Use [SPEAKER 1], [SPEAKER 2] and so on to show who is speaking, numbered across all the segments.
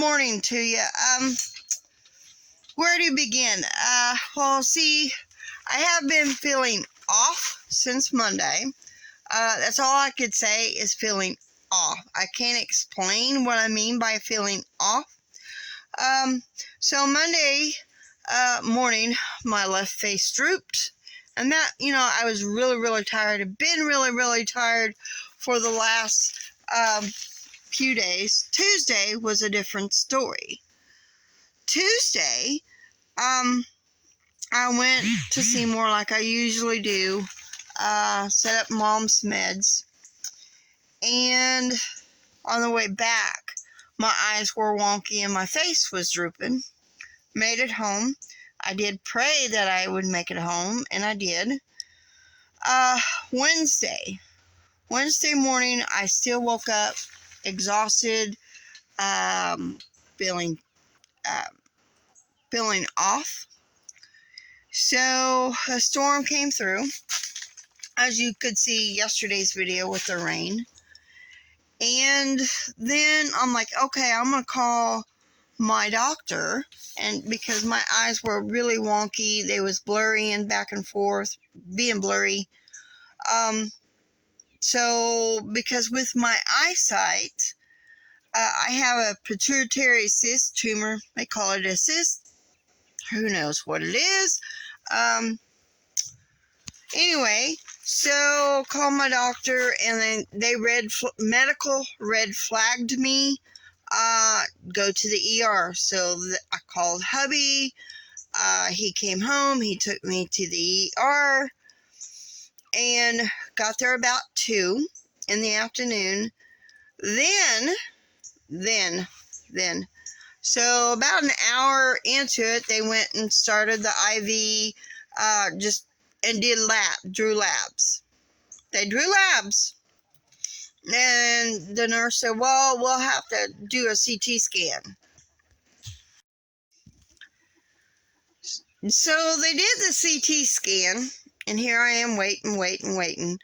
[SPEAKER 1] morning to you. Where to begin? Well, see, I have been feeling off since Monday. That's all I could say is feeling off. I can't explain what I mean by feeling off. So Monday morning, my left face drooped. And that, I was really tired. I've been really tired for the last few days. Tuesday was a different story. Tuesday, I went to Seymour like I usually do, set up Mom's meds, and on the way back, my eyes were wonky and my face was drooping. Made it home. I did pray that I would make it home, and I did. Wednesday morning, I still woke up exhausted, feeling off. So a storm came through, as you could see yesterday's video with the rain. And then I'm like, okay, I'm gonna call my doctor, and because my eyes were really wonky, they was blurry and back and forth, being blurry. So because with my eyesight, I have a pituitary cyst tumor. They call it a cyst. Who knows what it is? Anyway, so called my doctor, and then they medical red flagged me. Go to the ER. So I called hubby. He came home. He took me to the ER, and got there about 2 in the afternoon. Then, so about an hour into it, they went and started the IV, drew labs. They drew labs. And the nurse said, well, we'll have to do a CT scan. So they did the CT scan, and here I am waiting.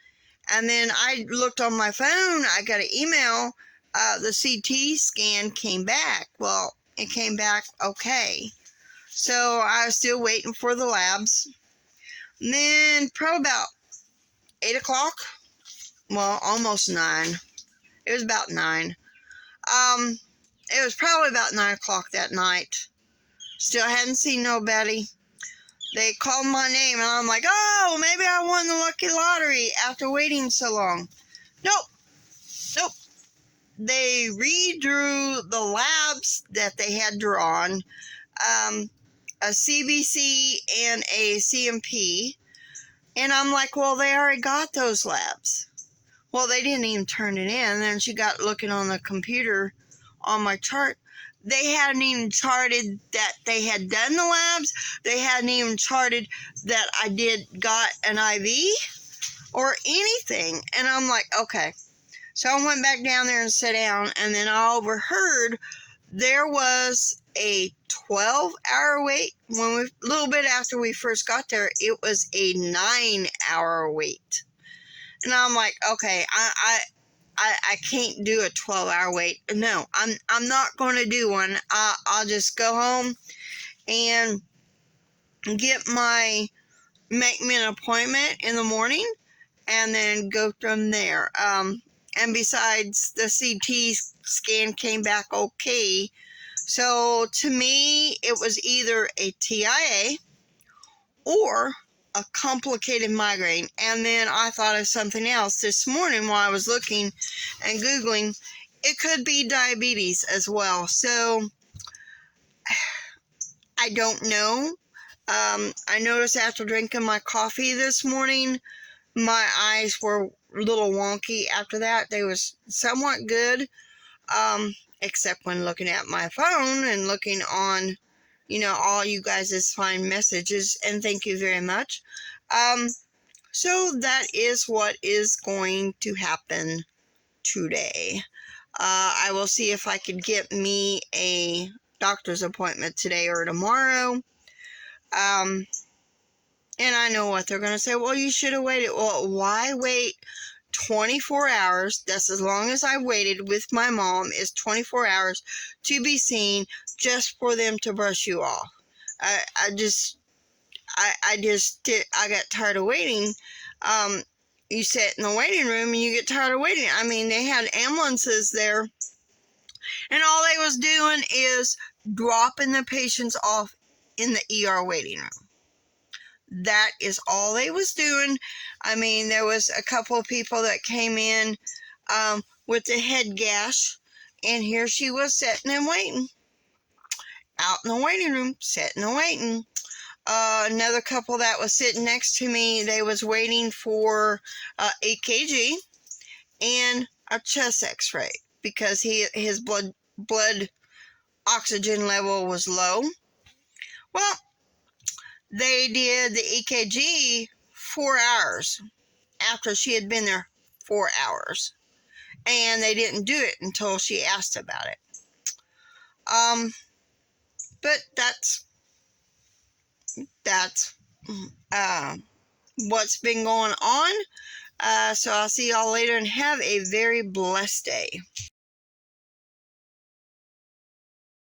[SPEAKER 1] And then I looked on my phone, I got an email, the CT scan came back. Well, it came back okay. So I was still waiting for the labs. And then probably about 8 o'clock, well, almost 9. It was about 9. It was probably about 9 o'clock that night. Still hadn't seen nobody. They called my name, and I'm like, oh, maybe I won the lucky lottery after waiting so long. Nope. They redrew the labs that they had drawn, a CBC and a CMP, and I'm like, well, they already got those labs. Well, they didn't even turn it in. And then she got looking on the computer on my chart. They hadn't even charted that they had done the labs. They hadn't even charted that I got an IV or anything. And I'm like, okay. So I went back down there and sat down, and then I overheard there was a 12-hour wait. A little bit after we first got there, it was a 9-hour wait. And I'm like, okay, I can't do a 12-hour wait. No, I'm not going to do one. I'll just go home and make me an appointment in the morning, and then go from there. And besides, the CT scan came back okay. So to me, it was either a TIA or a complicated migraine. And then I thought of something else this morning while I was looking and Googling. It could be diabetes as well. So I don't know. I noticed after drinking my coffee this morning, my eyes were a little wonky. After that, they was somewhat good, except when looking at my phone and looking on, all you guys' fine messages, and thank you very much. So that is what is going to happen today. I will see if I could get me a doctor's appointment today or tomorrow. And I know what they're going to say. Well, you should have waited. Well, why wait 24 hours. That's as long as I waited with my mom, is 24 hours to be seen just for them to brush you off. I got tired of waiting. You sit in the waiting room and you get tired of waiting. I mean, they had ambulances there, and all they was doing is dropping the patients off in the ER waiting room. That is all they was doing. I mean, there was a couple of people that came in with the head gash, and here she was sitting and waiting out in the waiting room, sitting and waiting. Another couple that was sitting next to me, they was waiting for EKG and a chest x-ray because his blood oxygen level was low. Well, they did the EKG 4 hours after she had been there 4 hours, and they didn't do it until she asked about it. But that's what's been going on. So I'll see y'all later, and have a very blessed day.